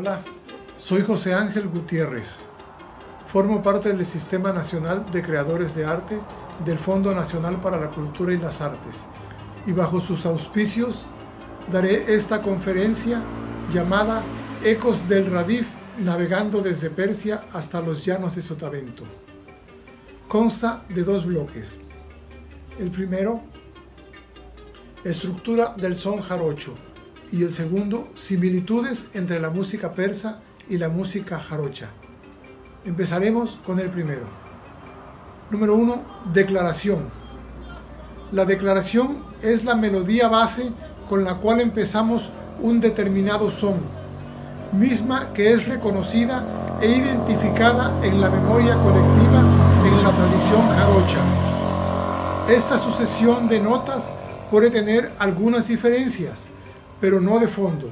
Hola, soy José Ángel Gutiérrez. Formo parte del Sistema Nacional de Creadores de Arte del Fondo Nacional para la Cultura y las Artes, y bajo sus auspicios daré esta conferencia llamada Ecos del Radif, navegando desde Persia hasta los llanos de Sotavento. Consta de dos bloques. El primero, estructura del son jarocho, y el segundo, similitudes entre la música persa y la música jarocha. Empezaremos con el primero. Número 1. Declaración. La declaración es la melodía base con la cual empezamos un determinado son, misma que es reconocida e identificada en la memoria colectiva en la tradición jarocha. Esta sucesión de notas puede tener algunas diferencias, pero no de fondo.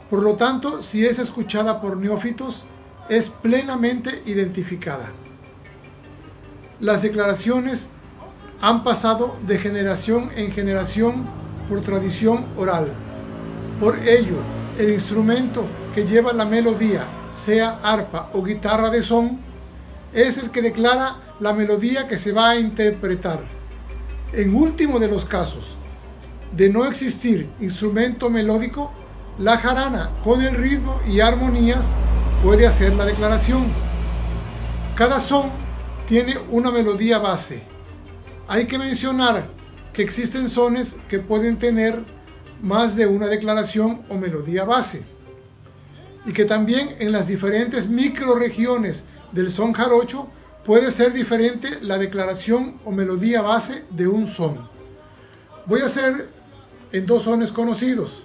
Por lo tanto, si es escuchada por neófitos, es plenamente identificada. Las declaraciones han pasado de generación en generación por tradición oral. Por ello, el instrumento que lleva la melodía, sea arpa o guitarra de son, es el que declara la melodía que se va a interpretar. En último de los casos, de no existir instrumento melódico, la jarana con el ritmo y armonías puede hacer la declaración. Cada son tiene una melodía base. Hay que mencionar que existen sones que pueden tener más de una declaración o melodía base, y que también en las diferentes microrregiones del son jarocho puede ser diferente la declaración o melodía base de un son. Voy a hacer en dos sones conocidos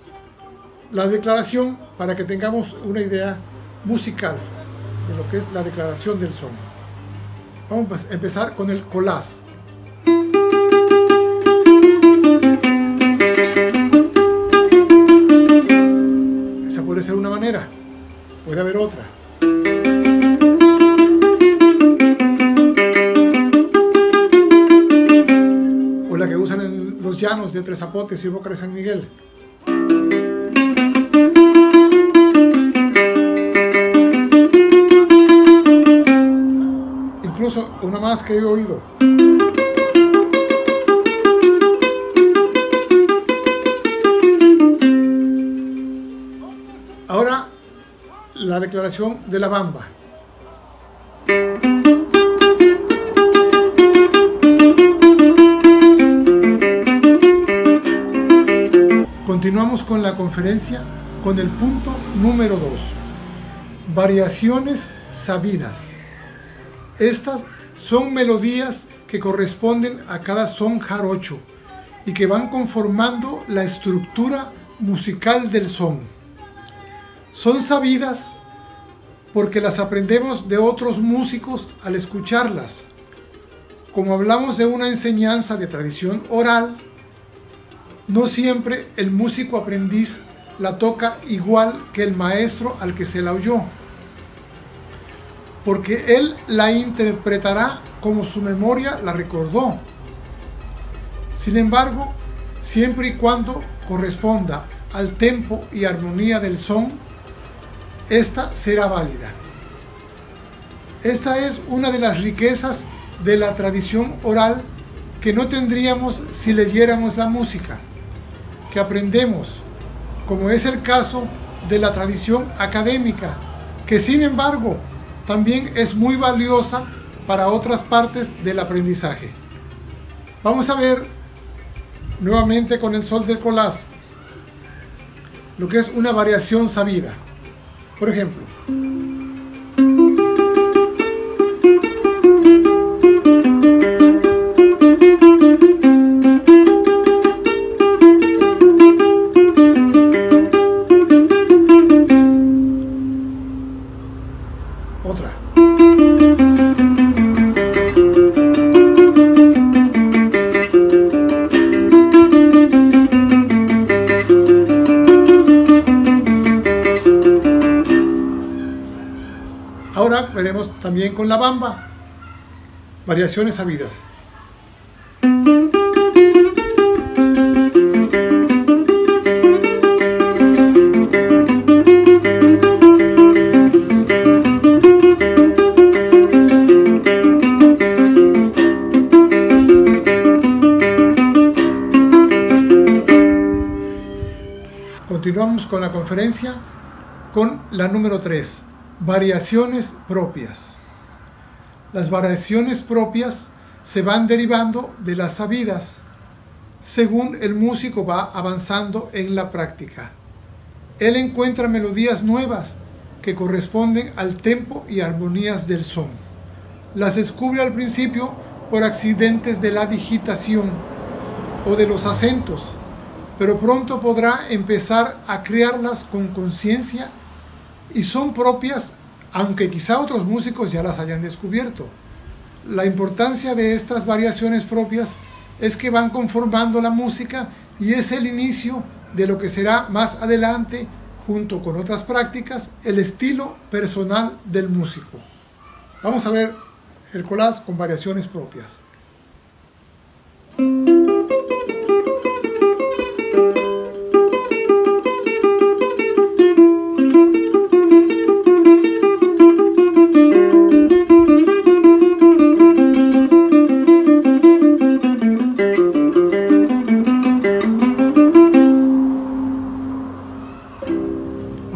la declaración para que tengamos una idea musical de lo que es la declaración del son. Vamos a empezar con el colás. Esa puede ser una manera, puede haber otra. O la que usan en los llanos de Tres Zapotes y Boca de San Miguel. Incluso una más que he oído. Ahora la declaración de la bamba. Continuamos con la conferencia con el punto número 2. Variaciones sabidas. Estas son melodías que corresponden a cada son jarocho y que van conformando la estructura musical del son. Son sabidas porque las aprendemos de otros músicos al escucharlas. Como hablamos de una enseñanza de tradición oral, no siempre el músico aprendiz la toca igual que el maestro al que se la oyó, porque él la interpretará como su memoria la recordó. Sin embargo, siempre y cuando corresponda al tempo y armonía del son, esta será válida. Esta es una de las riquezas de la tradición oral que no tendríamos si leyéramos la música, que aprendemos, como es el caso de la tradición académica, que sin embargo también es muy valiosa para otras partes del aprendizaje. Vamos a ver nuevamente con el sol del colás lo que es una variación sabida. Por ejemplo, otra. Ahora veremos también con la bamba, variaciones sabidas. con la conferencia con la número 3, variaciones propias. Las variaciones propias se van derivando de las sabidas según el músico va avanzando en la práctica. Él encuentra melodías nuevas que corresponden al tempo y armonías del son. Las descubre al principio por accidentes de la digitación o de los acentos, pero pronto podrá empezar a crearlas con conciencia y son propias, aunque quizá otros músicos ya las hayan descubierto. La importancia de estas variaciones propias es que van conformando la música y es el inicio de lo que será más adelante, junto con otras prácticas, el estilo personal del músico. Vamos a ver el collage con variaciones propias.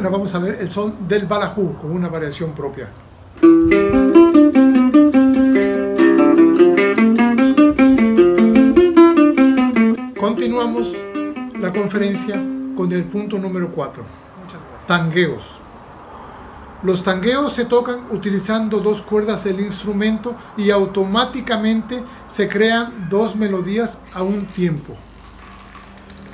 Ahora vamos a ver el son del balajú con una variación propia. Continuamos la conferencia con el punto número 4. Muchas gracias. Tangueos. Los tangueos se tocan utilizando dos cuerdas del instrumento y automáticamente se crean dos melodías a un tiempo.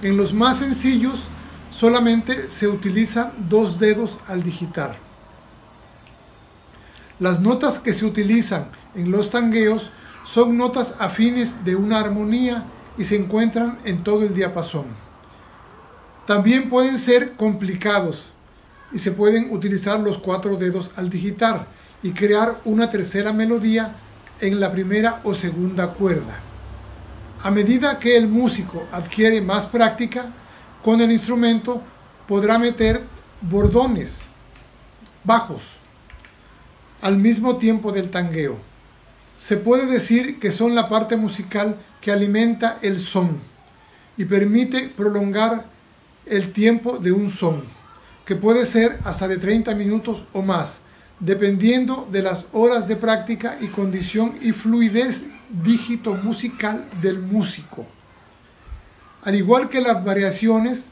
En los más sencillos solamente se utilizan dos dedos al digitar. Las notas que se utilizan en los tangueos son notas afines de una armonía y se encuentran en todo el diapasón. También pueden ser complicados y se pueden utilizar los cuatro dedos al digitar y crear una tercera melodía en la primera o segunda cuerda. A medida que el músico adquiere más práctica con el instrumento, podrá meter bordones bajos al mismo tiempo del tangueo. Se puede decir que son la parte musical que alimenta el son y permite prolongar el tiempo de un son, que puede ser hasta de 30 minutos o más, dependiendo de las horas de práctica y condición y fluidez dígito musical del músico. Al igual que las variaciones,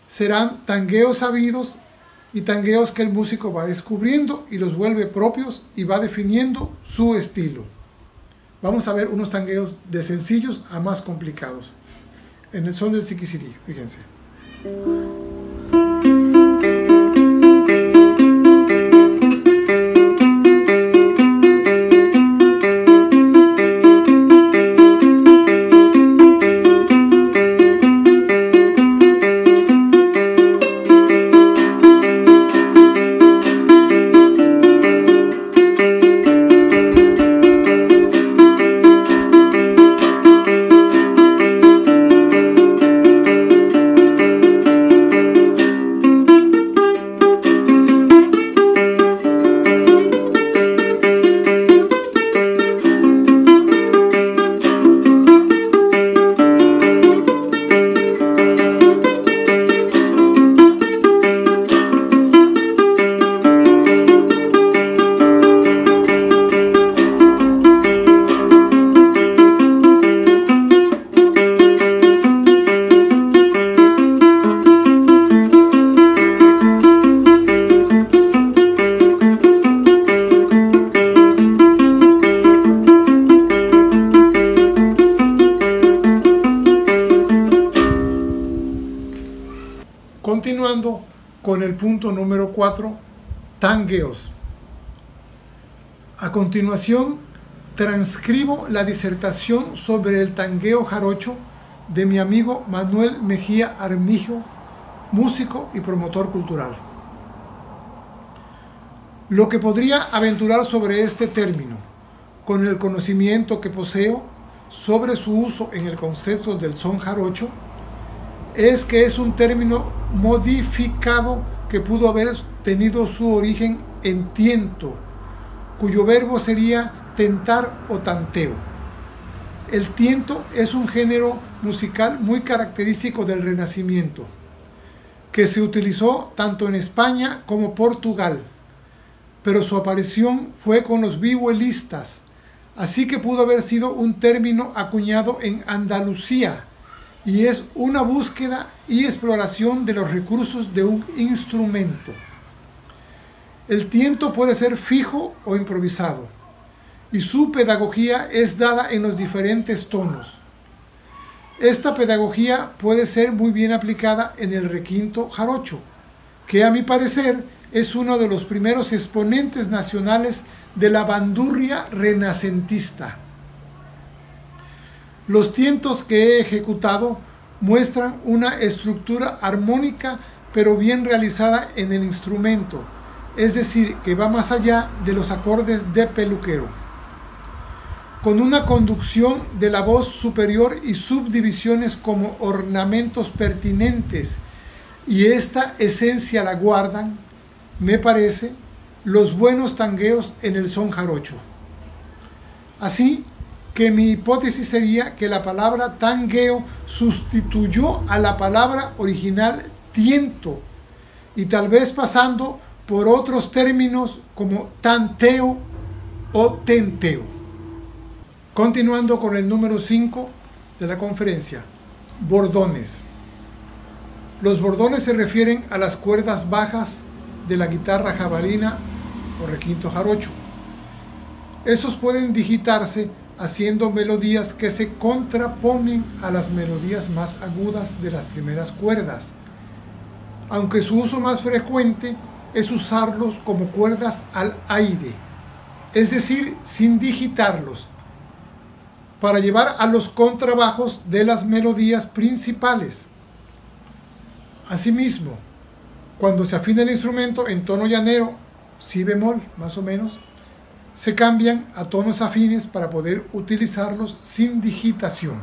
serán tangueos sabidos y tangueos que el músico va descubriendo y los vuelve propios y va definiendo su estilo. Vamos a ver unos tangueos de sencillos a más complicados. En el son del siquisirí, fíjense. Continuando con el punto número 4, tangueos. A continuación, transcribo la disertación sobre el tangueo jarocho de mi amigo Manuel Mejía Armijo, músico y promotor cultural. Lo que podría aventurar sobre este término, con el conocimiento que poseo sobre su uso en el concepto del son jarocho, es que es un término modificado que pudo haber tenido su origen en tiento, cuyo verbo sería tentar o tanteo. El tiento es un género musical muy característico del Renacimiento. que se utilizó tanto en España como Portugal, pero su aparición fue con los vihuelistas, así que pudo haber sido un término acuñado en Andalucía, y es una búsqueda y exploración de los recursos de un instrumento. El tiento puede ser fijo o improvisado, y su pedagogía es dada en los diferentes tonos. Esta pedagogía puede ser muy bien aplicada en el requinto jarocho, que a mi parecer es uno de los primeros exponentes nacionales de la bandurria renacentista. Los tientos que he ejecutado muestran una estructura armónica pero bien realizada en el instrumento, es decir, que va más allá de los acordes de peluquero. Con una conducción de la voz superior y subdivisiones como ornamentos pertinentes, y esta esencia la guardan, me parece, los buenos tangueos en el son jarocho. Así que mi hipótesis sería que la palabra tangueo sustituyó a la palabra original tiento, y tal vez pasando por otros términos como tanteo o tenteo. Continuando con el número 5 de la conferencia, bordones. Los bordones se refieren a las cuerdas bajas de la guitarra jabalina o requinto jarocho. Estos pueden digitarse haciendo melodías que se contraponen a las melodías más agudas de las primeras cuerdas, aunque su uso más frecuente es usarlos como cuerdas al aire, es decir, sin digitarlos, para llevar a los contrabajos de las melodías principales. Asimismo, cuando se afina el instrumento en tono llanero, si bemol más o menos, se cambian a tonos afines para poder utilizarlos sin digitación.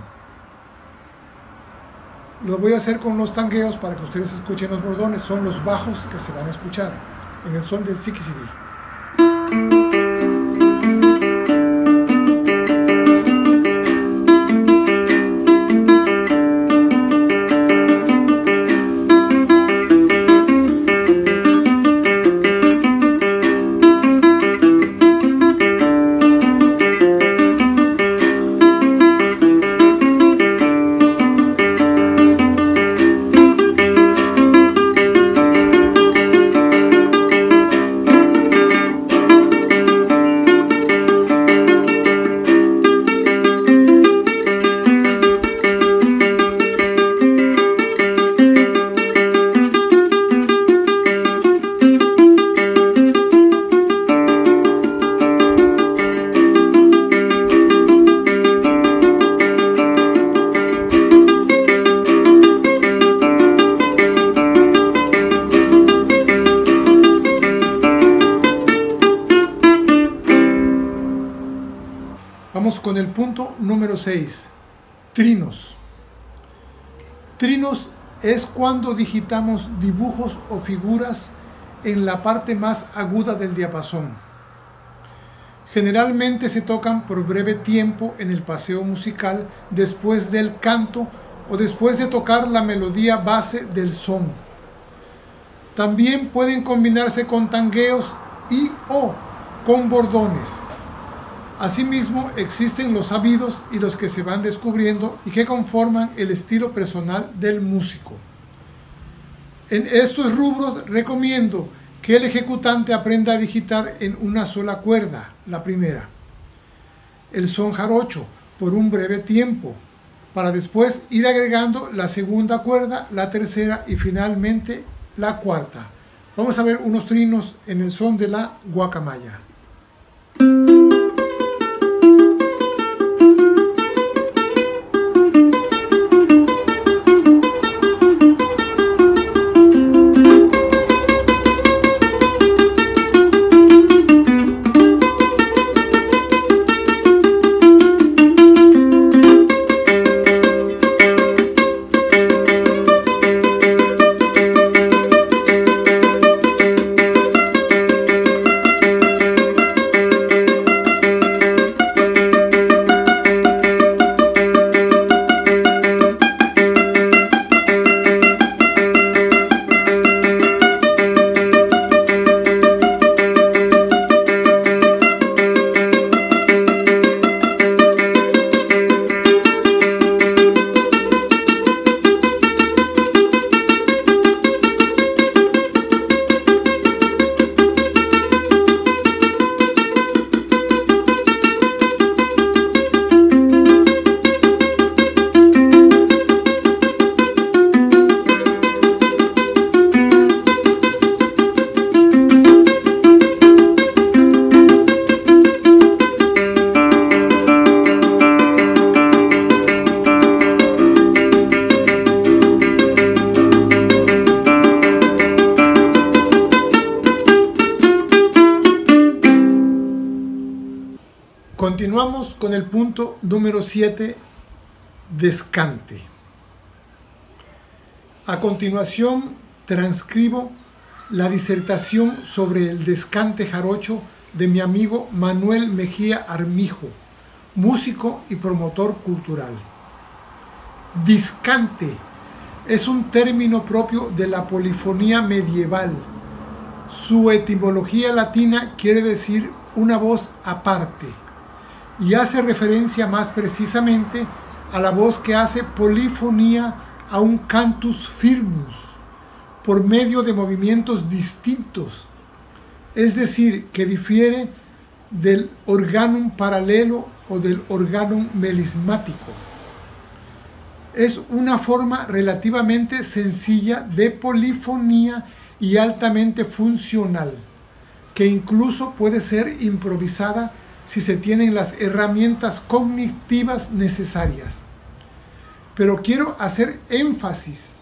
Lo voy a hacer con los tangueos para que ustedes escuchen los bordones. Son los bajos que se van a escuchar en el son del siquisirí. Vamos con el punto número 6, trinos. Trinos es cuando digitamos dibujos o figuras en la parte más aguda del diapasón. Generalmente se tocan por breve tiempo en el paseo musical después del canto o después de tocar la melodía base del son. También pueden combinarse con tangueos y o con bordones. Asimismo, existen los sabidos y los que se van descubriendo y que conforman el estilo personal del músico. En estos rubros recomiendo que el ejecutante aprenda a digitar en una sola cuerda, la primera, el son jarocho por un breve tiempo, para después ir agregando la segunda cuerda, la tercera y finalmente la cuarta. Vamos a ver unos trinos en el son de la guacamaya. Continuamos con el punto número 7, descante. A continuación, transcribo la disertación sobre el descante jarocho de mi amigo Manuel Mejía Armijo, músico y promotor cultural. Discante es un término propio de la polifonía medieval. Su etimología latina quiere decir una voz aparte y hace referencia más precisamente a la voz que hace polifonía a un cantus firmus por medio de movimientos distintos, es decir, que difiere del organum paralelo o del organum melismático. Es una forma relativamente sencilla de polifonía y altamente funcional, que incluso puede ser improvisada si se tienen las herramientas cognitivas necesarias. Pero quiero hacer énfasis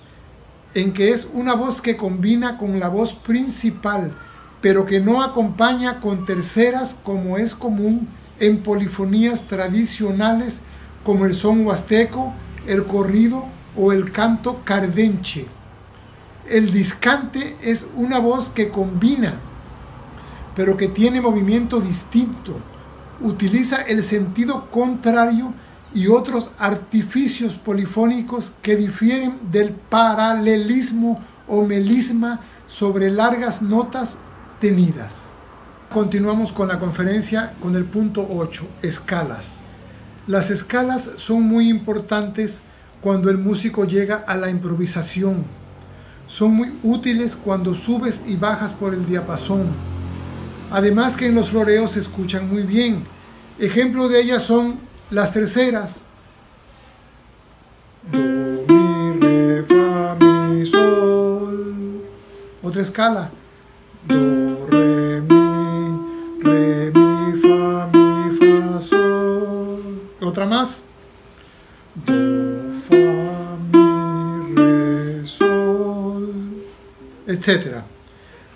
en que es una voz que combina con la voz principal, pero que no acompaña con terceras como es común en polifonías tradicionales como el son huasteco, el corrido o el canto cardenche. El discante es una voz que combina, pero que tiene movimiento distinto, utiliza el sentido contrario y otros artificios polifónicos que difieren del paralelismo o melisma sobre largas notas tenidas. Continuamos con la conferencia con el punto 8, escalas. Las escalas son muy importantes cuando el músico llega a la improvisación. Son muy útiles cuando subes y bajas por el diapasón. Además que en los floreos se escuchan muy bien. Ejemplo de ellas son las terceras. Do, mi, re, fa, mi, sol. Otra escala. Do, re, mi, fa, sol. Otra más. Do, fa, mi, re, sol, etc.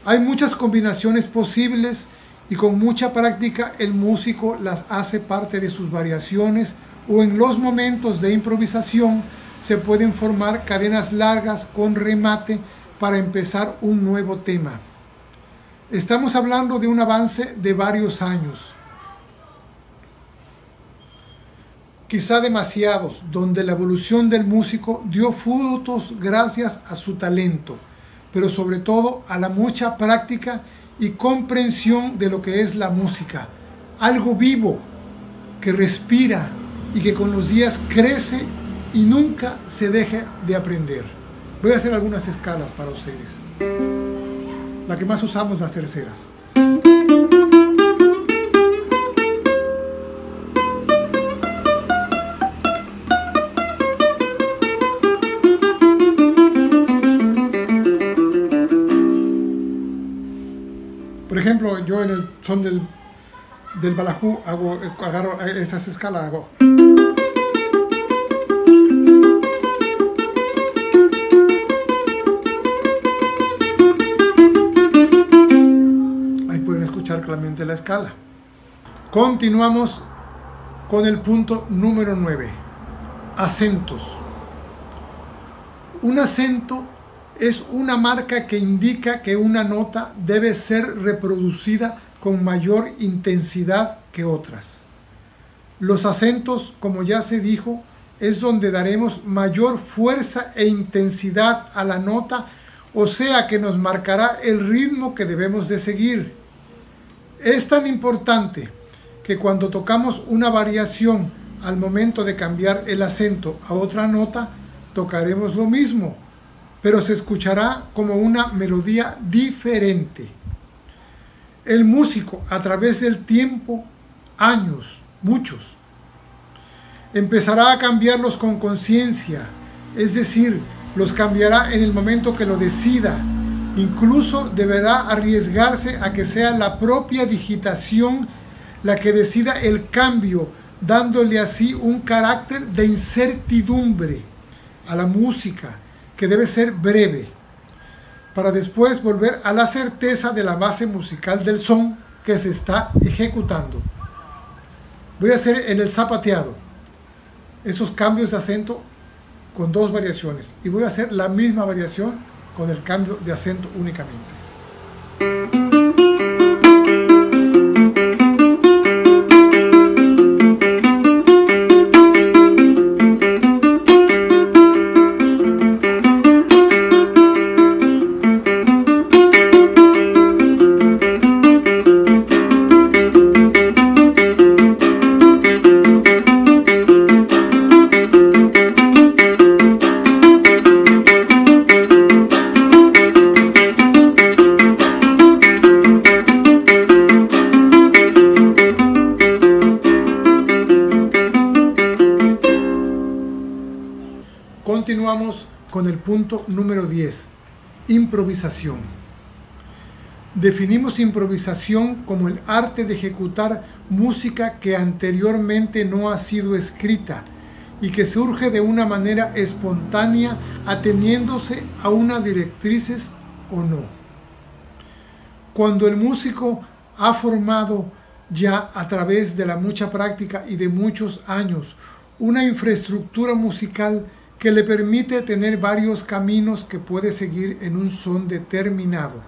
Hay muchas combinaciones posibles y con mucha práctica el músico las hace parte de sus variaciones, o en los momentos de improvisación se pueden formar cadenas largas con remate para empezar un nuevo tema. Estamos hablando de un avance de varios años, quizá demasiados, donde la evolución del músico dio frutos gracias a su talento, pero sobre todo a la mucha práctica y comprensión de lo que es la música, algo vivo, que respira y que con los días crece y nunca se deje de aprender. Voy a hacer algunas escalas para ustedes. La que más usamos, las terceras. Por ejemplo, yo en el son del balajú agarro estas escalas, hago. Ahí pueden escuchar claramente la escala. Continuamos con el punto número 9, acentos. Un acento es una marca que indica que una nota debe ser reproducida con mayor intensidad que otras. Los acentos, como ya se dijo, es donde daremos mayor fuerza e intensidad a la nota, o sea que nos marcará el ritmo que debemos de seguir. Es tan importante que cuando tocamos una variación, al momento de cambiar el acento a otra nota, tocaremos lo mismo, pero se escuchará como una melodía diferente. El músico, a través del tiempo, años, muchos, empezará a cambiarlos con conciencia, es decir, los cambiará en el momento que lo decida. Incluso deberá arriesgarse a que sea la propia digitación la que decida el cambio, dándole así un carácter de incertidumbre a la música, que debe ser breve, para después volver a la certeza de la base musical del son que se está ejecutando. Voy a hacer en el zapateado esos cambios de acento con 2 variaciones y voy a hacer la misma variación con el cambio de acento únicamente. Continuamos con el punto número 10, improvisación. Definimos improvisación como el arte de ejecutar música que anteriormente no ha sido escrita y que surge de una manera espontánea ateniéndose a unas directrices o no. Cuando el músico ha formado ya a través de la mucha práctica y de muchos años una infraestructura musical que le permite tener varios caminos que puede seguir en un son determinado,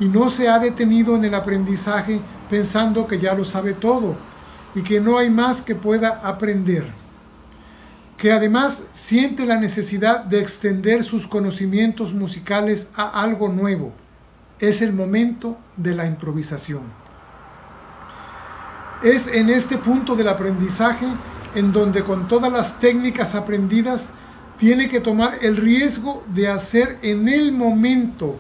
y no se ha detenido en el aprendizaje pensando que ya lo sabe todo y que no hay más que pueda aprender, que además siente la necesidad de extender sus conocimientos musicales a algo nuevo. Es el momento de la improvisación. Es en este punto del aprendizaje en donde con todas las técnicas aprendidas tiene que tomar el riesgo de hacer en el momento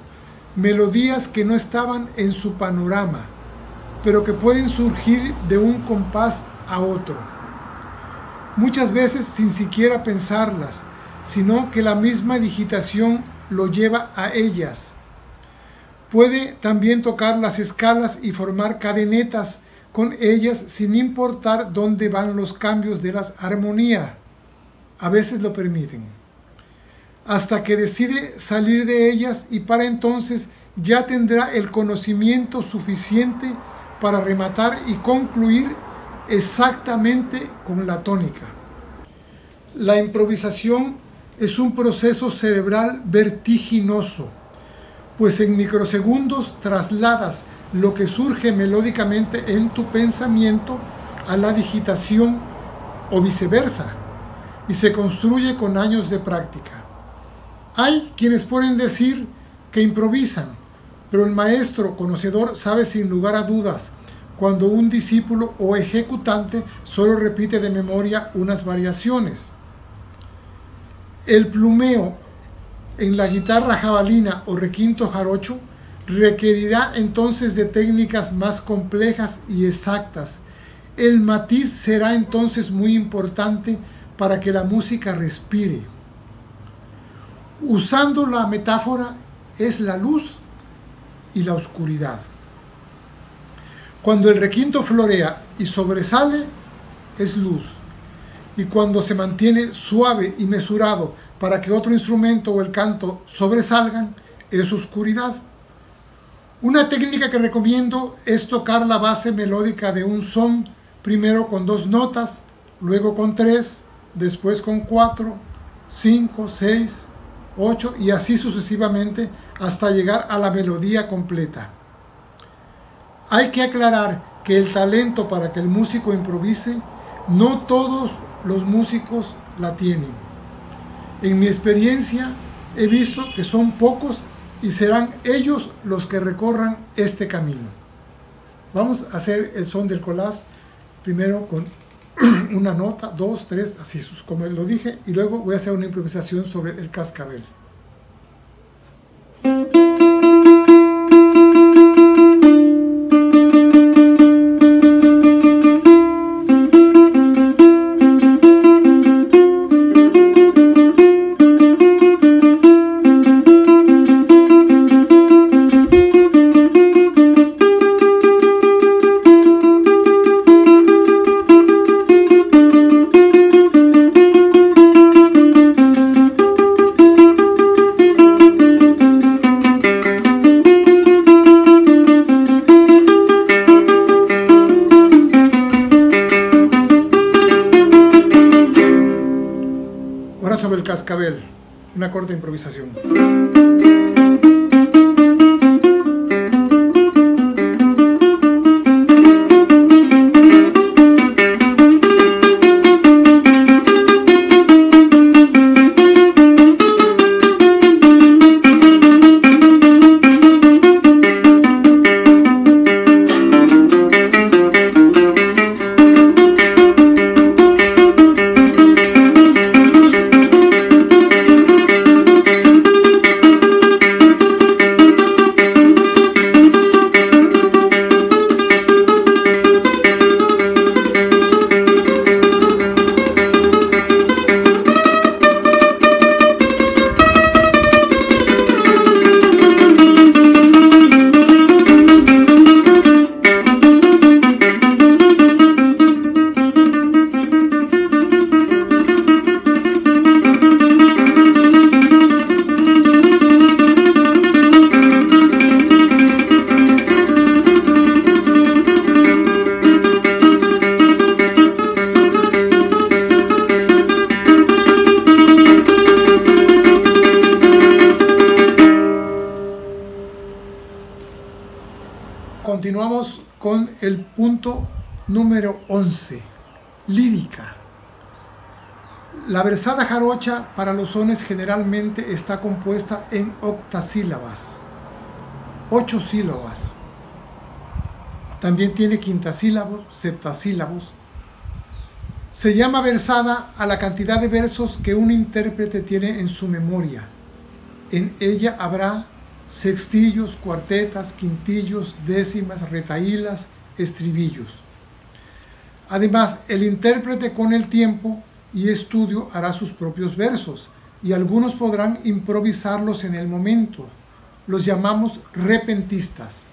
melodías que no estaban en su panorama, pero que pueden surgir de un compás a otro. Muchas veces sin siquiera pensarlas, sino que la misma digitación lo lleva a ellas. Puede también tocar las escalas y formar cadenetas con ellas sin importar dónde van los cambios de las armonías. A veces lo permiten, hasta que decide salir de ellas y para entonces ya tendrá el conocimiento suficiente para rematar y concluir exactamente con la tónica. La improvisación es un proceso cerebral vertiginoso, pues en microsegundos trasladas lo que surge melódicamente en tu pensamiento a la digitación o viceversa, y se construye con años de práctica. Hay quienes pueden decir que improvisan, pero el maestro conocedor sabe sin lugar a dudas cuando un discípulo o ejecutante solo repite de memoria unas variaciones. El plumeo en la guitarra jabalina o requinto jarocho requerirá entonces de técnicas más complejas y exactas. El matiz será entonces muy importante para que la música respire. Usando la metáfora, es la luz y la oscuridad. Cuando el requinto florea y sobresale, es luz. Y cuando se mantiene suave y mesurado para que otro instrumento o el canto sobresalgan, es oscuridad. Una técnica que recomiendo es tocar la base melódica de un son, primero con 2 notas, luego con 3, después con 4, 5, 6, 8 y así sucesivamente hasta llegar a la melodía completa. Hay que aclarar que el talento para que el músico improvise, no todos los músicos la tienen. En mi experiencia he visto que son pocos y serán ellos los que recorran este camino. Vamos a hacer el son del collage primero con una nota, 2, 3, así como lo dije, y luego voy a hacer una improvisación sobre el cascabel. una corta improvisación. Continuamos con el punto número 11, lírica. La versada jarocha para los sones generalmente está compuesta en octasílabas, 8 sílabas. También tiene quintasílabos, septasílabos. Se llama versada a la cantidad de versos que un intérprete tiene en su memoria. En ella habrá sextillos, cuartetas, quintillos, décimas, retahílas, estribillos. Además, el intérprete con el tiempo y estudio hará sus propios versos y algunos podrán improvisarlos en el momento. Los llamamos repentistas.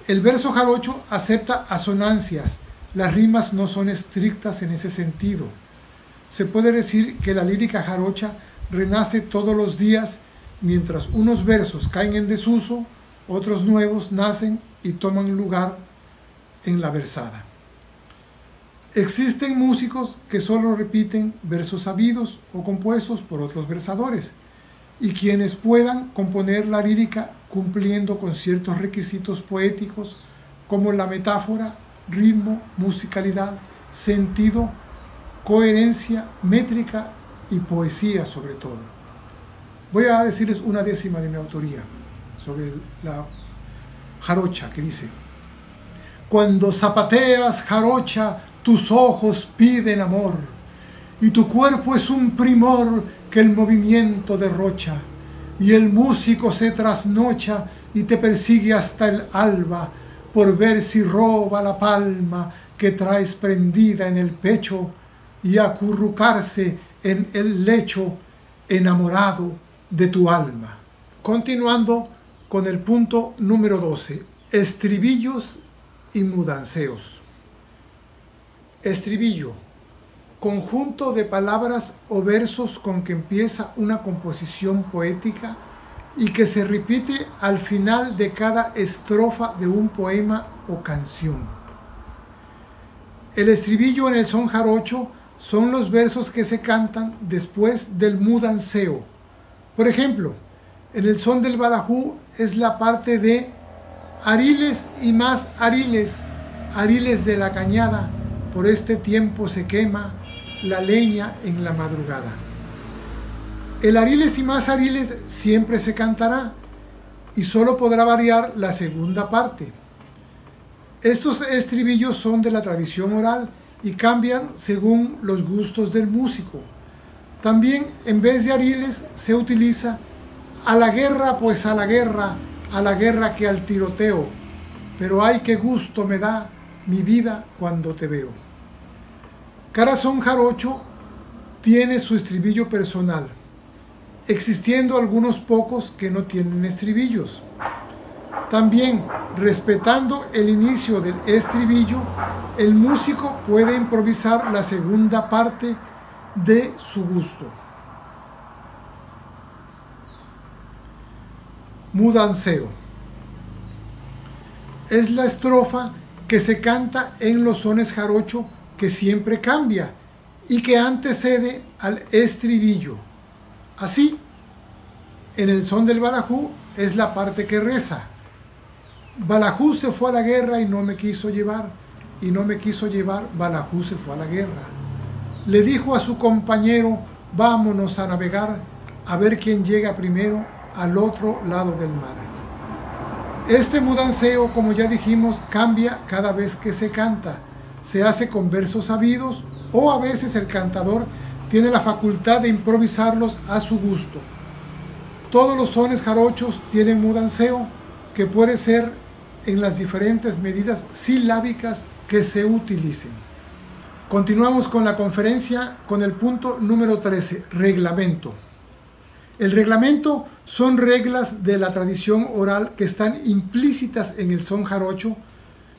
El verso jarocho acepta asonancias. Las rimas no son estrictas en ese sentido. Se puede decir que la lírica jarocha renace todos los días. Mientras unos versos caen en desuso, otros nuevos nacen y toman lugar en la versada. Existen músicos que solo repiten versos sabidos o compuestos por otros versadores, y quienes puedan componer la lírica cumpliendo con ciertos requisitos poéticos como la metáfora, ritmo, musicalidad, sentido, coherencia, métrica y poesía sobre todo. Voy a decirles una décima de mi autoría sobre la jarocha, que dice: cuando zapateas, jarocha, tus ojos piden amor, y tu cuerpo es un primor que el movimiento derrocha, y el músico se trasnocha y te persigue hasta el alba, por ver si roba la palma que traes prendida en el pecho, y acurrucarse en el lecho enamorado de tu alma. Continuando con el punto número 12, estribillos y mudanceos. Estribillo: conjunto de palabras o versos con que empieza una composición poética y que se repite al final de cada estrofa de un poema o canción. El estribillo en el son jarocho son los versos que se cantan después del mudanceo. Por ejemplo, en el son del balajú es la parte de ariles y más ariles, ariles de la cañada, por este tiempo se quema la leña en la madrugada. El ariles y más ariles siempre se cantará y solo podrá variar la segunda parte. Estos estribillos son de la tradición oral y cambian según los gustos del músico. También en vez de ariles se utiliza a la guerra, pues a la guerra que al tiroteo, pero ay qué gusto me da mi vida cuando te veo. Cada son jarocho tiene su estribillo personal, existiendo algunos pocos que no tienen estribillos. También, respetando el inicio del estribillo, el músico puede improvisar la segunda parte de su gusto. Mudanceo: es la estrofa que se canta en los sones jarocho que siempre cambia y que antecede al estribillo. Así, en el son del balajú es la parte que reza. Balajú se fue a la guerra y no me quiso llevar, y no me quiso llevar, Balajú se fue a la guerra. Le dijo a su compañero, vámonos a navegar, a ver quién llega primero al otro lado del mar. Este mudanceo, como ya dijimos, cambia cada vez que se canta. Se hace con versos sabidos o a veces el cantador tiene la facultad de improvisarlos a su gusto. Todos los sones jarochos tienen mudanceo, que puede ser en las diferentes medidas silábicas que se utilicen. Continuamos con la conferencia con el punto número 13, reglamento. El reglamento son reglas de la tradición oral que están implícitas en el son jarocho,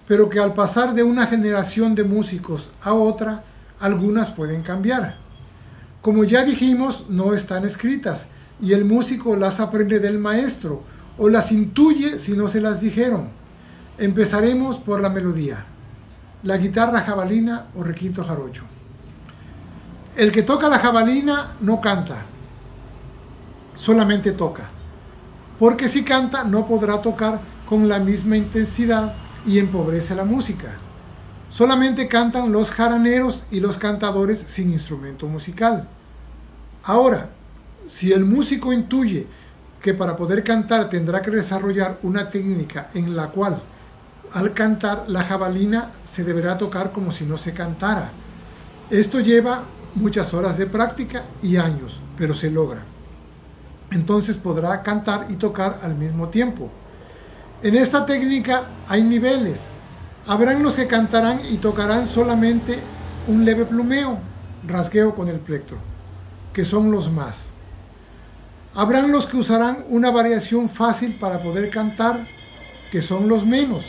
pero que al pasar de una generación de músicos a otra, algunas pueden cambiar. Como ya dijimos, no están escritas y el músico las aprende del maestro o las intuye si no se las dijeron. Empezaremos por la melodía. La guitarra jabalina o requinto jarocho. El que toca la jabalina no canta, solamente toca, porque si canta no podrá tocar con la misma intensidad y empobrece la música. Solamente cantan los jaraneros y los cantadores sin instrumento musical. Ahora, si el músico intuye que para poder cantar tendrá que desarrollar una técnica en la cual al cantar la jabalina se deberá tocar como si no se cantara. Esto lleva muchas horas de práctica y años, pero se logra. Entonces podrá cantar y tocar al mismo tiempo. En esta técnica hay niveles. Habrán los que cantarán y tocarán solamente un leve plumeo, rasgueo con el plectro, que son los más. Habrán los que usarán una variación fácil para poder cantar, que son los menos.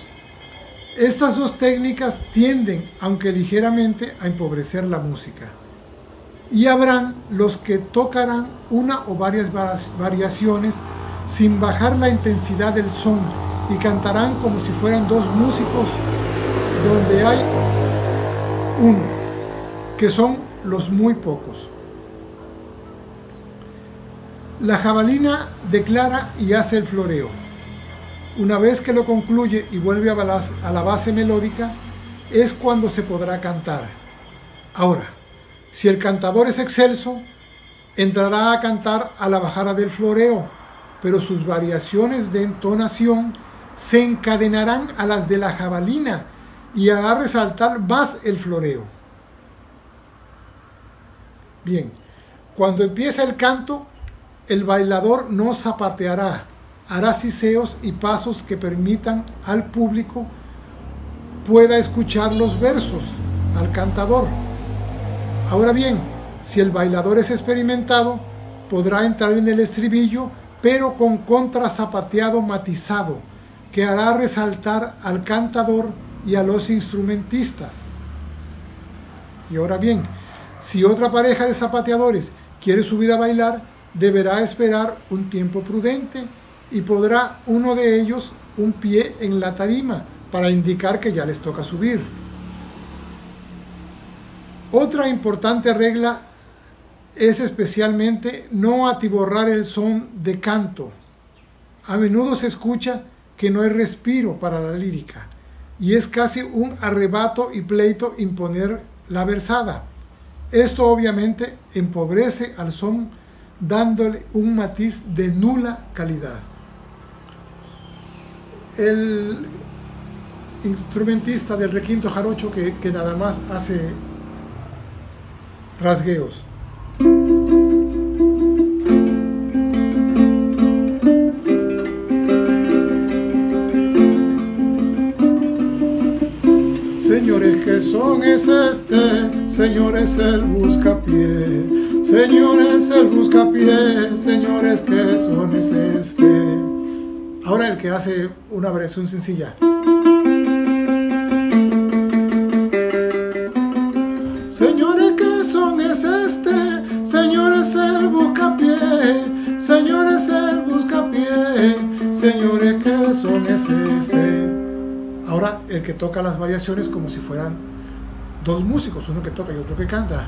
Estas dos técnicas tienden, aunque ligeramente, a empobrecer la música. Y habrán los que tocarán una o varias variaciones sin bajar la intensidad del son y cantarán como si fueran dos músicos donde hay uno, que son los muy pocos. La jabalina declara y hace el floreo. Una vez que lo concluye y vuelve a la base melódica, es cuando se podrá cantar. Ahora, si el cantador es excelso, entrará a cantar a la bajada del floreo, pero sus variaciones de entonación se encadenarán a las de la jabalina y hará resaltar más el floreo. Bien, cuando empieza el canto, el bailador no zapateará, hará siseos y pasos que permitan al público pueda escuchar los versos al cantador. Ahora bien, si el bailador es experimentado, podrá entrar en el estribillo, pero con contrazapateado matizado, que hará resaltar al cantador y a los instrumentistas. Y ahora bien, si otra pareja de zapateadores quiere subir a bailar, deberá esperar un tiempo prudente y podrá uno de ellos un pie en la tarima para indicar que ya les toca subir. Otra importante regla es especialmente no atiborrar el son de canto. A menudo se escucha que no hay respiro para la lírica y es casi un arrebato y pleito imponer la versada. Esto obviamente empobrece al son dándole un matiz de nula calidad. El instrumentista del requinto jarocho que nada más hace rasgueos. Señores, ¿qué son es este? Señores, el buscapié. Señores, el buscapié. Señores, ¿qué son es este? Ahora el que hace una variación sencilla. Señores, ¿qué son es este? Señores, el buscapié. Señores, el buscapié. Señores, ¿qué son es este? Ahora el que toca las variaciones como si fueran dos músicos, uno que toca y otro que canta.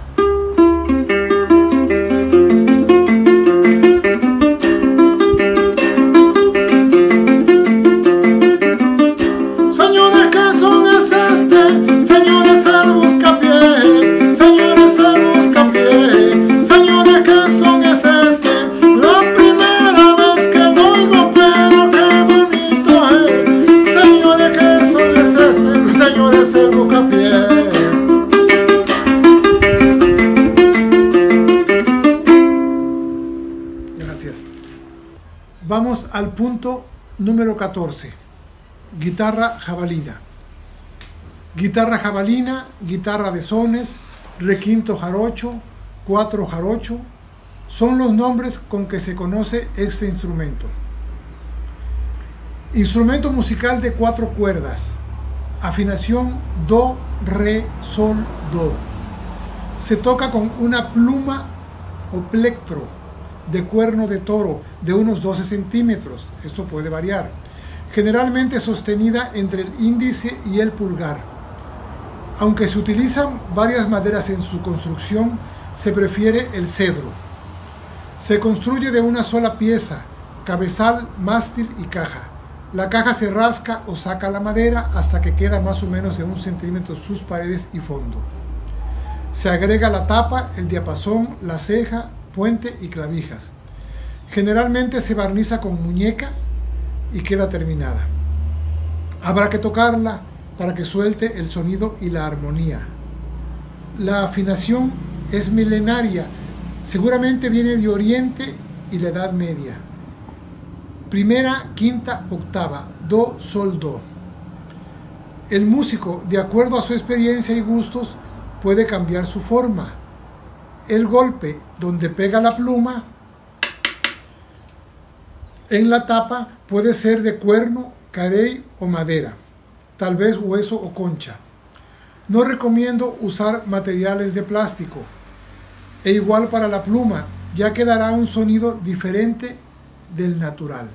dueño de ese buscapié. Gracias. Vamos al punto número 14. Guitarra jabalina. Guitarra jabalina, guitarra de sones, requinto jarocho, cuatro jarocho, son los nombres con que se conoce este instrumento. Instrumento musical de 4 cuerdas, afinación do, re, sol, do. Se toca con una pluma o plectro de cuerno de toro de unos 12 centímetros, esto puede variar, generalmente sostenida entre el índice y el pulgar. Aunque se utilizan varias maderas en su construcción, se prefiere el cedro. Se construye de una sola pieza, cabezal, mástil y caja. La caja se rasca o saca la madera hasta que queda más o menos de 1 centímetro sus paredes y fondo. Se agrega la tapa, el diapasón, la ceja, puente y clavijas. Generalmente se barniza con muñeca y queda terminada. Habrá que tocarla para que suelte el sonido y la armonía. La afinación es milenaria, seguramente viene de Oriente y la Edad Media. Primera, quinta, octava, do, sol, do. El músico, de acuerdo a su experiencia y gustos, puede cambiar su forma. El golpe donde pega la pluma en la tapa puede ser de cuerno, carey o madera, tal vez hueso o concha. No recomiendo usar materiales de plástico. E igual para la pluma, ya que dará un sonido diferente del natural.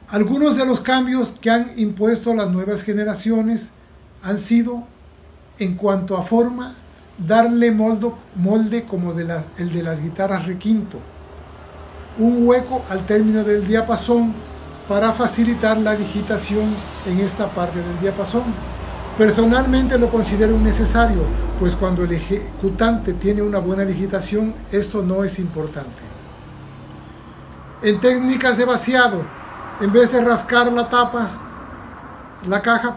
Algunos de los cambios que han impuesto las nuevas generaciones han sido, en cuanto a forma, darle molde como el de las guitarras requinto, un hueco al término del diapasón para facilitar la digitación en esta parte del diapasón. Personalmente lo considero necesario, pues cuando el ejecutante tiene una buena digitación, esto no es importante. En técnicas de vaciado, en vez de rascar la caja,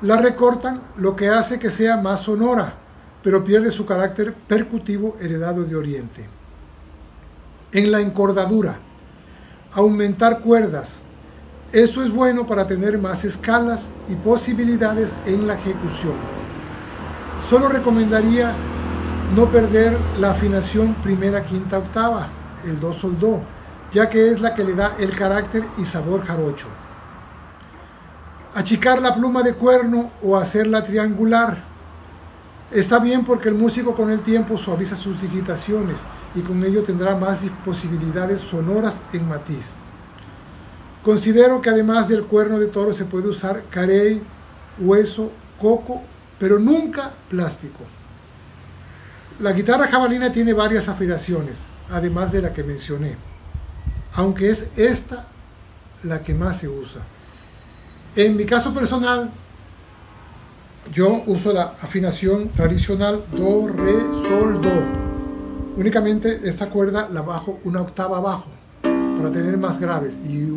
la recortan, lo que hace que sea más sonora, pero pierde su carácter percutivo heredado de Oriente. En la encordadura, aumentar cuerdas. Esto es bueno para tener más escalas y posibilidades en la ejecución. Solo recomendaría no perder la afinación primera, quinta, octava, el do, sol, do, ya que es la que le da el carácter y sabor jarocho. Achicar la pluma de cuerno o hacerla triangular. Está bien porque el músico con el tiempo suaviza sus digitaciones y con ello tendrá más posibilidades sonoras en matiz. Considero que además del cuerno de toro se puede usar carey, hueso, coco, pero nunca plástico. La guitarra jabalina tiene varias afinaciones, además de la que mencioné, aunque es esta la que más se usa. En mi caso personal, yo uso la afinación tradicional do, re, sol, do. Únicamente esta cuerda la bajo una octava abajo para tener más graves y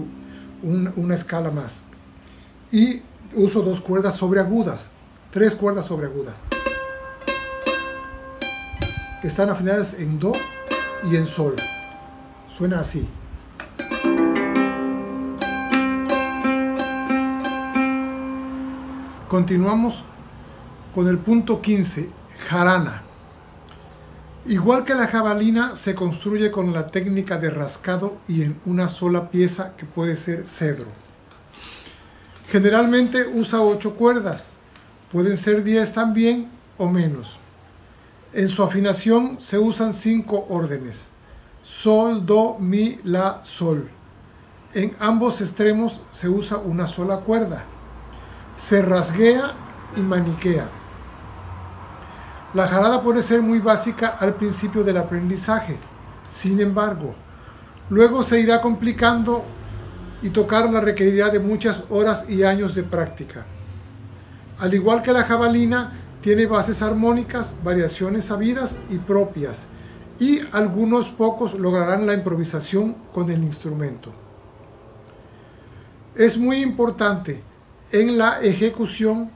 una escala más. Y uso 2 cuerdas sobreagudas, 3 cuerdas sobreagudas, que están afinadas en do y en sol. Suena así. Continuamos con el punto 15, jarana. Igual que la jabalina, se construye con la técnica de rascado y en una sola pieza que puede ser cedro. Generalmente usa 8 cuerdas, pueden ser 10 también o menos. En su afinación se usan 5 órdenes: sol, do, mi, la, sol. En ambos extremos se usa una sola cuerda. Se rasguea y maniquea. La jarana puede ser muy básica al principio del aprendizaje, sin embargo, luego se irá complicando y tocarla requerirá de muchas horas y años de práctica. Al igual que la jabalina, tiene bases armónicas, variaciones sabidas y propias, y algunos pocos lograrán la improvisación con el instrumento. Es muy importante en la ejecución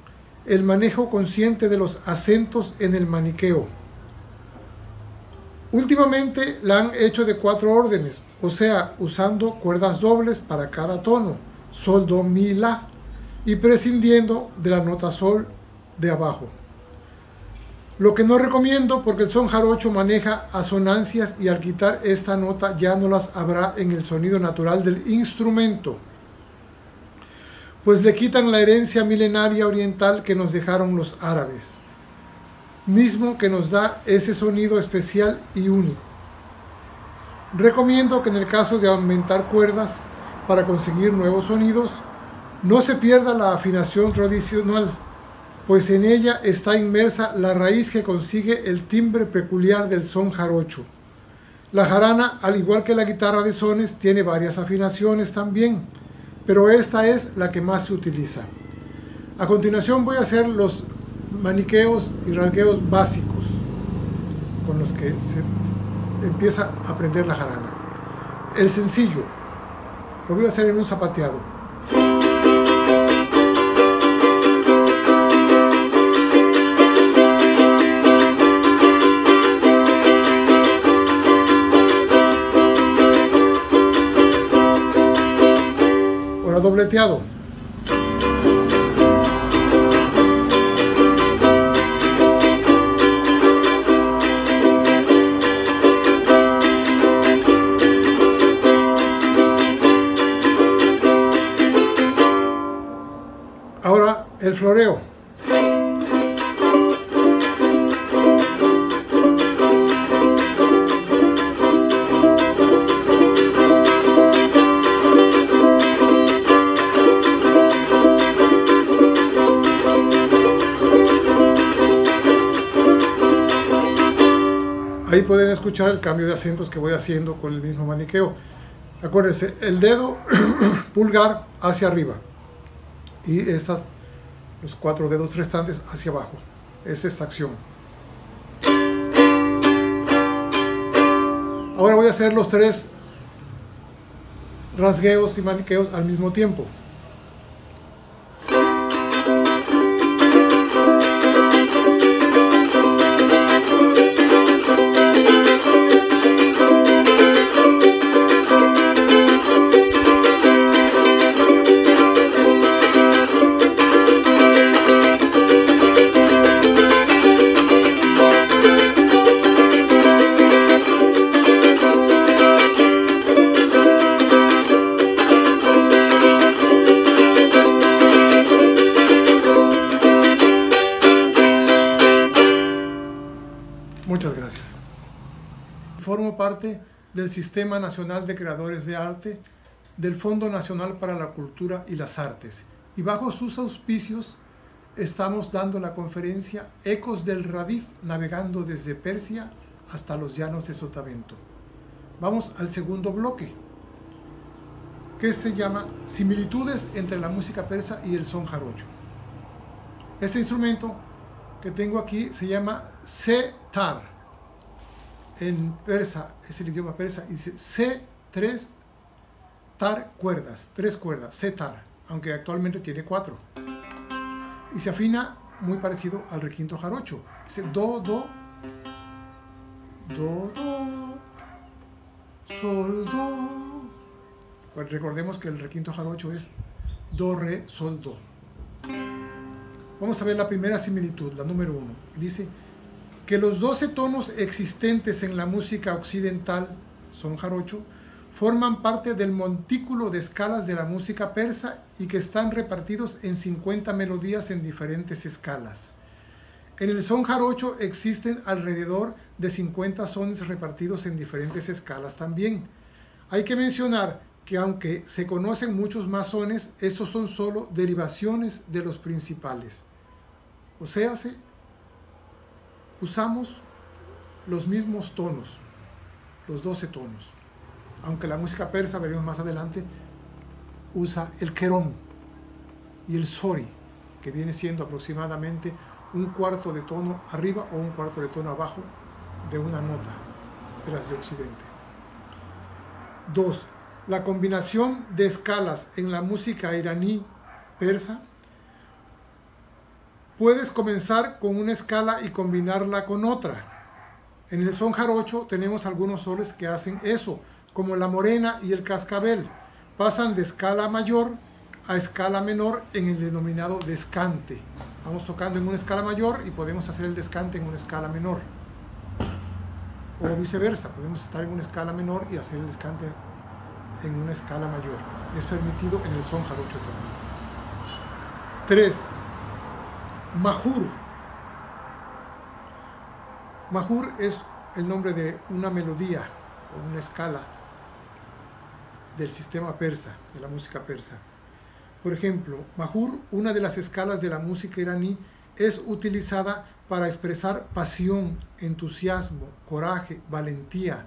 el manejo consciente de los acentos en el maniqueo. Últimamente la han hecho de 4 órdenes, o sea, usando cuerdas dobles para cada tono, sol, do, mi, la, y prescindiendo de la nota sol de abajo. Lo que no recomiendo porque el son jarocho maneja asonancias y al quitar esta nota ya no las habrá en el sonido natural del instrumento, pues le quitan la herencia milenaria oriental que nos dejaron los árabes, mismo que nos da ese sonido especial y único. Recomiendo que en el caso de aumentar cuerdas para conseguir nuevos sonidos, no se pierda la afinación tradicional, pues en ella está inmersa la raíz que consigue el timbre peculiar del son jarocho. La jarana, al igual que la guitarra de sones, tiene varias afinaciones también, pero esta es la que más se utiliza. A continuación voy a hacer los maniqueos y rasgueos básicos con los que se empieza a aprender la jarana. El sencillo lo voy a hacer en un zapateado. Ahora dobleteado. Ahora el floreo. Ahí pueden escuchar el cambio de acentos que voy haciendo con el mismo maniqueo. Acuérdense, el dedo pulgar hacia arriba y los 4 dedos restantes hacia abajo. Es esta acción. Ahora voy a hacer los 3 rasgueos y maniqueos al mismo tiempo. Muchas gracias. Formo parte del Sistema Nacional de Creadores de Arte del Fondo Nacional para la Cultura y las Artes y bajo sus auspicios estamos dando la conferencia Ecos del Radif navegando desde Persia hasta los llanos de Sotavento. Vamos al segundo bloque, que se llama Similitudes entre la música persa y el son jarocho. Este instrumento que tengo aquí se llama setar. En persa, es el idioma persa, dice C3 tar cuerdas, 3 cuerdas, setar, aunque actualmente tiene 4. Y se afina muy parecido al requinto jarocho. Dice do, do, do, do, sol, do. Pues recordemos que el requinto jarocho es do, re, sol, do. Vamos a ver la primera similitud, la número 1. Dice que los 12 tonos existentes en la música occidental, son jarocho, forman parte del montículo de escalas de la música persa y que están repartidos en 50 melodías en diferentes escalas. En el son jarocho existen alrededor de 50 sones repartidos en diferentes escalas también. Hay que mencionar que aunque se conocen muchos más sones, estos son solo derivaciones de los principales. O sea, usamos los mismos tonos, los 12 tonos. Aunque la música persa, veremos más adelante, usa el querón y el sori, que viene siendo aproximadamente un cuarto de tono arriba o un cuarto de tono abajo de una nota de las de Occidente. 2. La combinación de escalas en la música iraní persa Puedes comenzar con una escala y combinarla con otra. En el son jarocho tenemos algunos soles que hacen eso, como la morena y el cascabel. Pasan de escala mayor a escala menor en el denominado descante. Vamos tocando en una escala mayor y podemos hacer el descante en una escala menor. O viceversa, podemos estar en una escala menor y hacer el descante en una escala mayor. Es permitido en el son jarocho también. 3. Mahur. Mahur es el nombre de una melodía o una escala del sistema persa, de la música persa. Por ejemplo, Mahur, una de las escalas de la música iraní, es utilizada para expresar pasión, entusiasmo, coraje, valentía.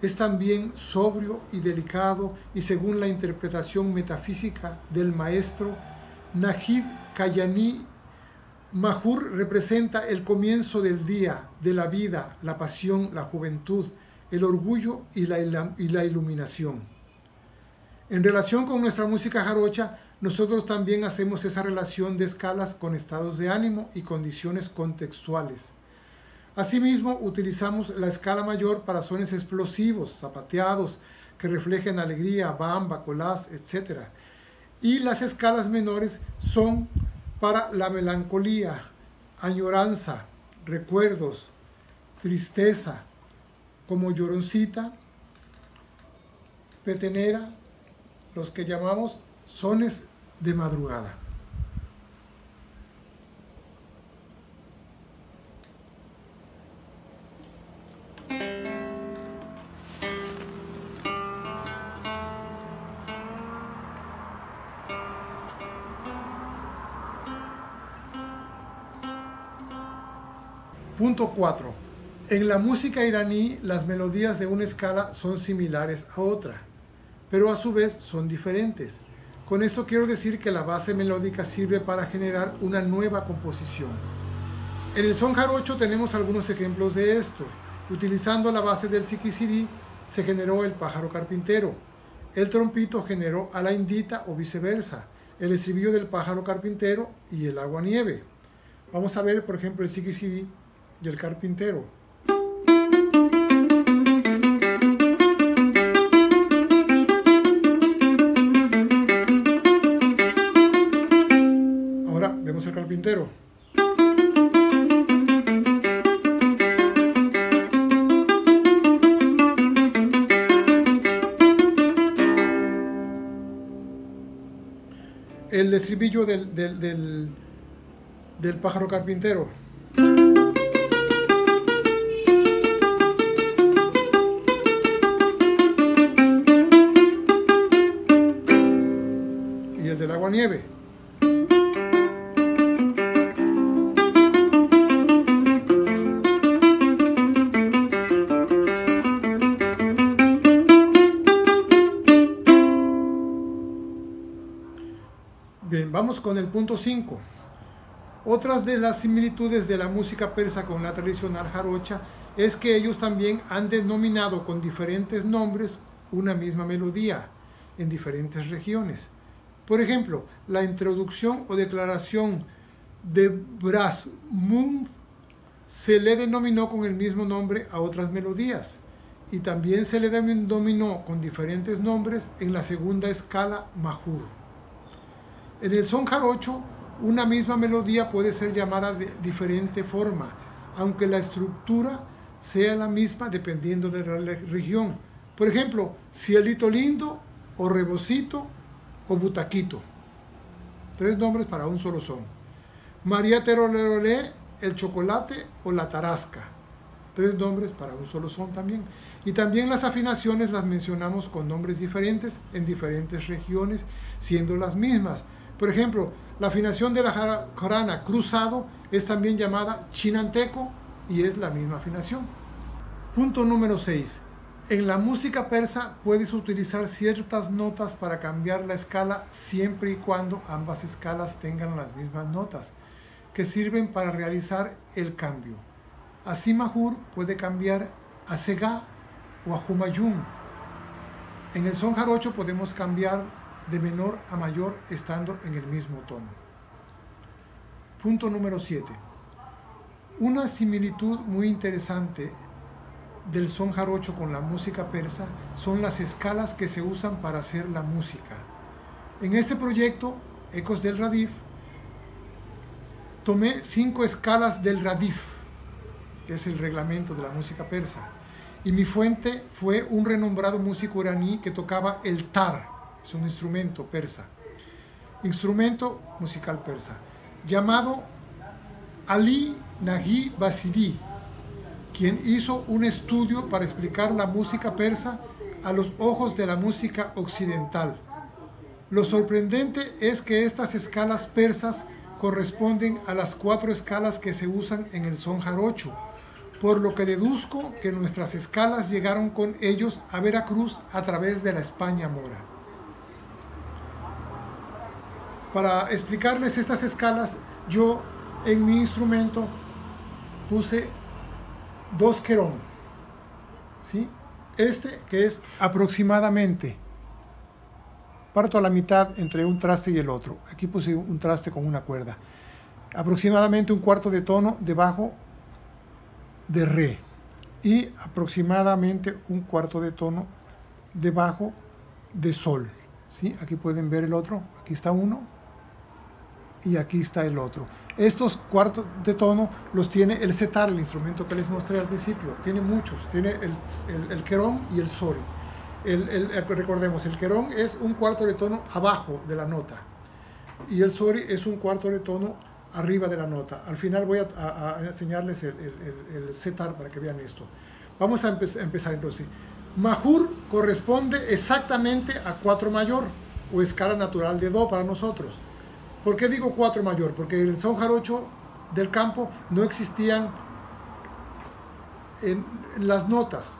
Es también sobrio y delicado, y según la interpretación metafísica del maestro Najid Kayani, Mahur representa el comienzo del día, de la vida, la pasión, la juventud, el orgullo y la iluminación. En relación con nuestra música jarocha, nosotros también hacemos esa relación de escalas con estados de ánimo y condiciones contextuales. Asimismo, utilizamos la escala mayor para sones explosivos, zapateados, que reflejen alegría, bamba, colás, etc. Y las escalas menores son para la melancolía, añoranza, recuerdos, tristeza, como lloroncita, petenera, los que llamamos sones de madrugada. Punto 4. En la música iraní, las melodías de una escala son similares a otra, pero a su vez son diferentes. Con esto quiero decir que la base melódica sirve para generar una nueva composición. En el son jarocho tenemos algunos ejemplos de esto. Utilizando la base del siquicirí se generó el pájaro carpintero. El trompito generó a la indita o viceversa. El estribillo del pájaro carpintero y el aguanieve. Vamos a ver, por ejemplo, el siquicirí y el carpintero. Ahora vemos el carpintero. El estribillo del pájaro carpintero. Y el del aguanieve. Bien, vamos con el punto 5. Otras de las similitudes de la música persa con la tradicional jarocha es que ellos también han denominado con diferentes nombres una misma melodía en diferentes regiones. Por ejemplo, la introducción o declaración de Brasmund se le denominó con el mismo nombre a otras melodías, y también se le denominó con diferentes nombres en la segunda escala Mahur. En el son jarocho, una misma melodía puede ser llamada de diferente forma, aunque la estructura sea la misma dependiendo de la región. Por ejemplo, cielito lindo, o rebocito, o butaquito. 3 nombres para un solo son. María terolé, el chocolate o la tarasca. 3 nombres para un solo son también. Y también las afinaciones las mencionamos con nombres diferentes en diferentes regiones, siendo las mismas. Por ejemplo, la afinación de la jarana cruzado es también llamada chinanteco y es la misma afinación. Punto número 6. En la música persa puedes utilizar ciertas notas para cambiar la escala siempre y cuando ambas escalas tengan las mismas notas, que sirven para realizar el cambio. Así Mahur puede cambiar a segá o a humayun. En el son jarocho podemos cambiar de menor a mayor estando en el mismo tono. Punto número 7. Una similitud muy interesante del son jarocho con la música persa son las escalas que se usan para hacer la música. En este proyecto, Ecos del Radif, tomé 5 escalas del Radif, que es el reglamento de la música persa, y mi fuente fue un renombrado músico iraní que tocaba el tar, es un instrumento persa, instrumento musical persa, llamado Ali Naghi Basiri, quien hizo un estudio para explicar la música persa a los ojos de la música occidental. Lo sorprendente es que estas escalas persas corresponden a las 4 escalas que se usan en el son jarocho, por lo que deduzco que nuestras escalas llegaron con ellos a Veracruz a través de la España mora. Para explicarles estas escalas, yo en mi instrumento puse 2 querón, ¿sí? Este que es aproximadamente, parto a la mitad entre un traste y el otro. Aquí puse un traste con una cuerda. Aproximadamente un cuarto de tono debajo de re y aproximadamente un cuarto de tono debajo de sol, ¿sí? Aquí pueden ver el otro. Aquí está uno y aquí está el otro. Estos cuartos de tono los tiene el setar, el instrumento que les mostré al principio. Tiene muchos. Tiene el querón y el sori. Recordemos, el querón es un cuarto de tono abajo de la nota y el sori es un cuarto de tono arriba de la nota. Al final voy a enseñarles el setar para que vean esto. Vamos a empezar entonces. Majur corresponde exactamente a 4 mayor o escala natural de do para nosotros. ¿Por qué digo 4 mayor? Porque en el son jarocho del campo no existían en las notas.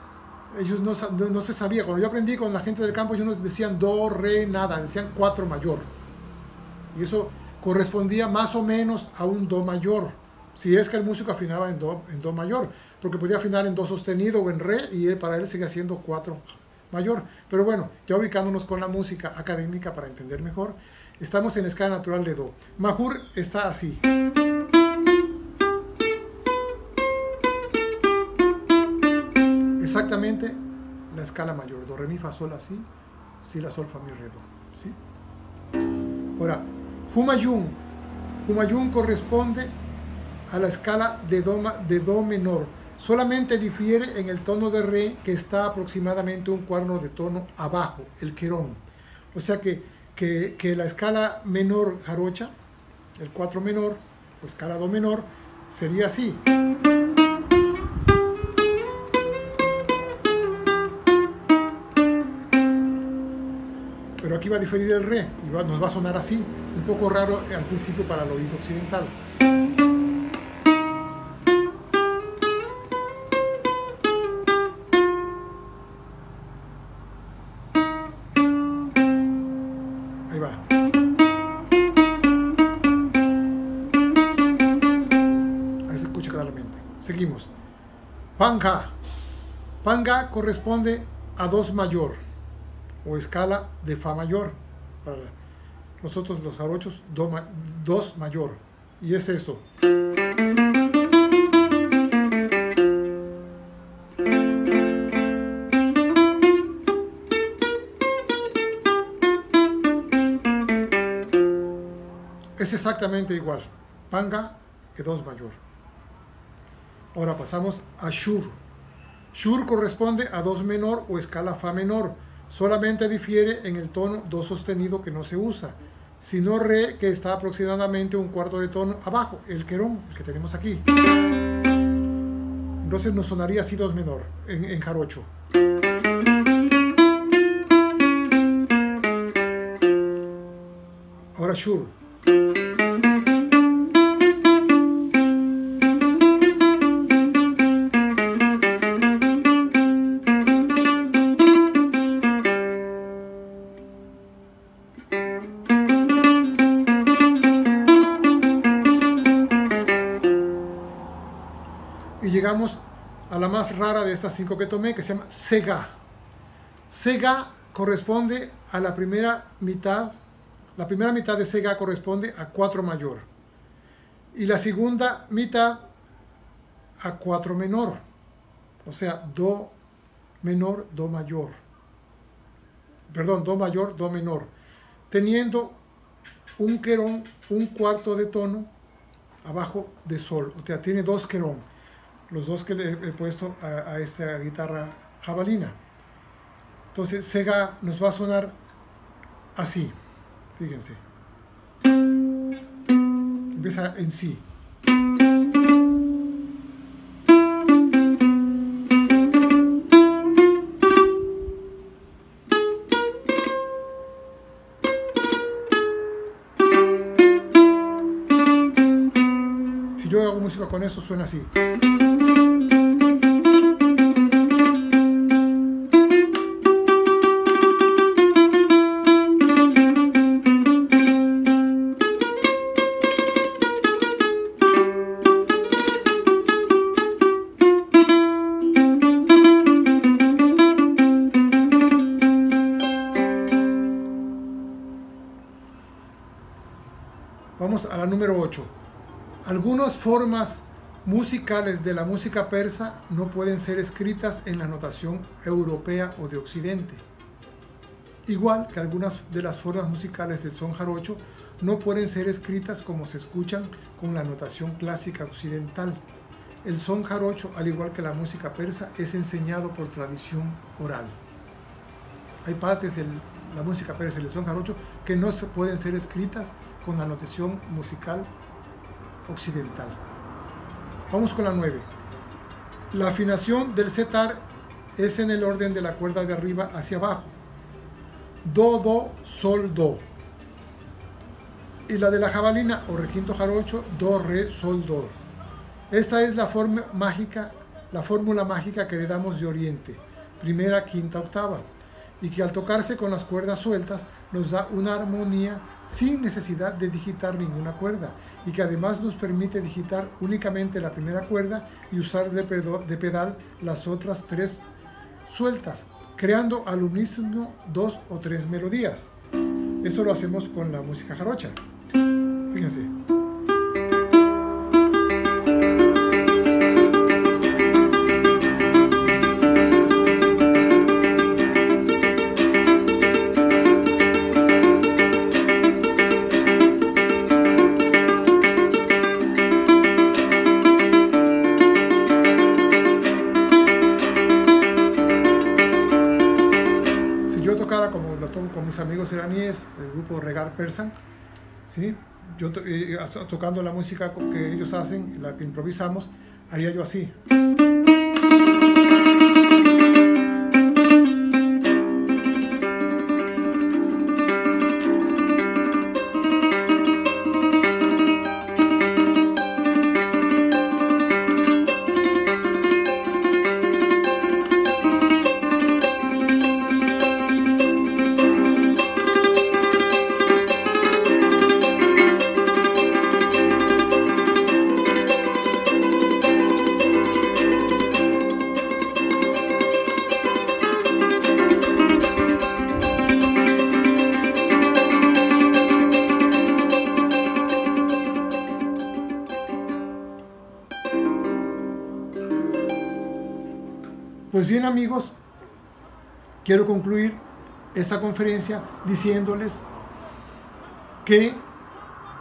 Ellos no se sabía. Cuando yo aprendí con la gente del campo, ellos no decían do, re, nada, decían 4 mayor. Y eso correspondía más o menos a un do mayor, si es que el músico afinaba en do mayor, porque podía afinar en do sostenido o en re, y para él seguía siendo 4 mayor. Pero bueno, ya ubicándonos con la música académica para entender mejor, estamos en la escala natural de do. Majur está así. Exactamente la escala mayor, do, re, mi, fa, sol, así, si, la, sol, fa, mi, re, do, ¿sí? Ahora, Humayun. Humayun corresponde a la escala de do menor, solamente difiere en el tono de re, que está aproximadamente un cuarto de tono abajo, el querón. O sea que la escala menor jarocha, el 4 menor, o escala do menor, sería así. Pero aquí va a diferir el re y nos va a sonar así, un poco raro al principio para el oído occidental. Ahí va. Ahí se escucha claramente. Seguimos. Panga. Panga corresponde a 2 mayor o escala de fa mayor. Para nosotros los jarochos, 2 mayor. Y es esto. Es exactamente igual. Panga que 2 mayor. Ahora pasamos a shur. Shur corresponde a 2 menor o escala fa menor. Solamente difiere en el tono do sostenido, que no se usa, sino re, que está aproximadamente un cuarto de tono abajo, el querón, el que tenemos aquí. Entonces nos sonaría así 2 menor en jarocho. Ahora shur. Y llegamos a la más rara de estas 5 que tomé, que se llama sega. Sega corresponde a la primera mitad. La primera mitad de sega corresponde a 4 mayor. y la segunda mitad a 4 menor, o sea, do menor, do mayor, perdón, do mayor, do menor, teniendo un querón, un cuarto de tono abajo de sol, o sea, tiene 2 querón, los dos que le he puesto a esta guitarra jabalina. Entonces Sega nos va a sonar así, fíjense, empieza en si. Si yo hago música con eso, suena así. Vamos a la número 8. Algunas formas musicales de la música persa no pueden ser escritas en la notación europea o de Occidente. Igual que algunas de las formas musicales del son jarocho no pueden ser escritas como se escuchan con la notación clásica occidental. El son jarocho, al igual que la música persa, es enseñado por tradición oral. Hay partes de la música persa y el son jarocho que no se pueden ser escritas con la notación musical occidental. Vamos con la 9. La afinación del setar es en el orden de la cuerda de arriba hacia abajo. Do, do, sol, do. Y la de la jabalina o requinto jarocho, do, re, sol, do. Esta es la fórmula mágica que le damos de Oriente, primera, quinta, octava, y que al tocarse con las cuerdas sueltas nos da una armonía sin necesidad de digitar ninguna cuerda, y que además nos permite digitar únicamente la primera cuerda y usar de pedal las otras 3 sueltas, creando al unísono 2 o 3 melodías. Esto lo hacemos con la música jarocha. Fíjense. Como lo toco con mis amigos iraníes, el grupo Regar Persan, ¿sí? Yo tocando la música que ellos hacen, la que improvisamos, haría yo así. Pues bien, amigos, quiero concluir esta conferencia diciéndoles que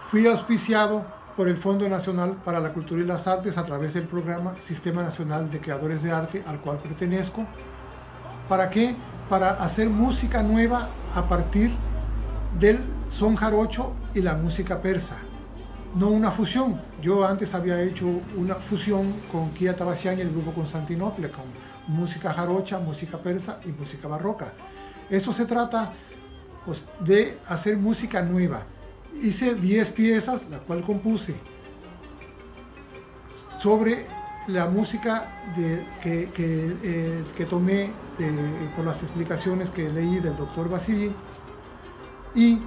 fui auspiciado por el Fondo Nacional para la Cultura y las Artes a través del programa Sistema Nacional de Creadores de Arte, al cual pertenezco. ¿Para qué? Para hacer música nueva a partir del son jarocho y la música persa. No una fusión. Yo antes había hecho una fusión con Kia Tabasian y el grupo Constantinople, con música jarocha, música persa y música barroca. Eso se trata, pues, de hacer música nueva. Hice 10 piezas, la cual compuse sobre la música que tomé por las explicaciones que leí del doctor Basiri y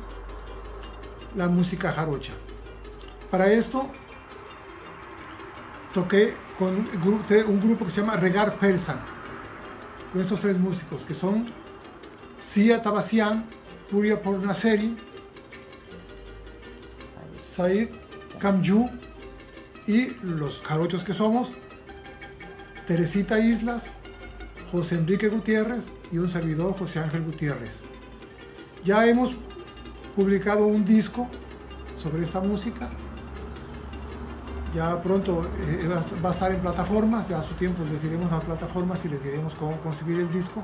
la música jarocha. Para esto toqué con un grupo que se llama Regar Persan, con esos 3 músicos que son Sia Tabasian, Puria Pornaseri, Said Kamju y los jarochos que somos, Teresita Islas, José Enrique Gutiérrez y un servidor, José Ángel Gutiérrez. Ya hemos publicado un disco sobre esta música. Ya pronto va a estar en plataformas, ya a su tiempo les diremos las plataformas y les diremos cómo conseguir el disco.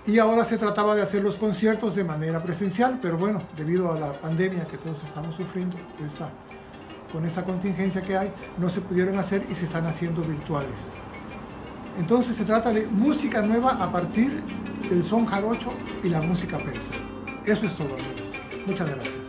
Y ahora se trataba de hacer los conciertos de manera presencial, pero bueno, debido a la pandemia que todos estamos sufriendo, con esta contingencia que hay, no se pudieron hacer y se están haciendo virtuales. Entonces se trata de música nueva a partir del son jarocho y la música persa. Eso es todo, amigos. Muchas gracias.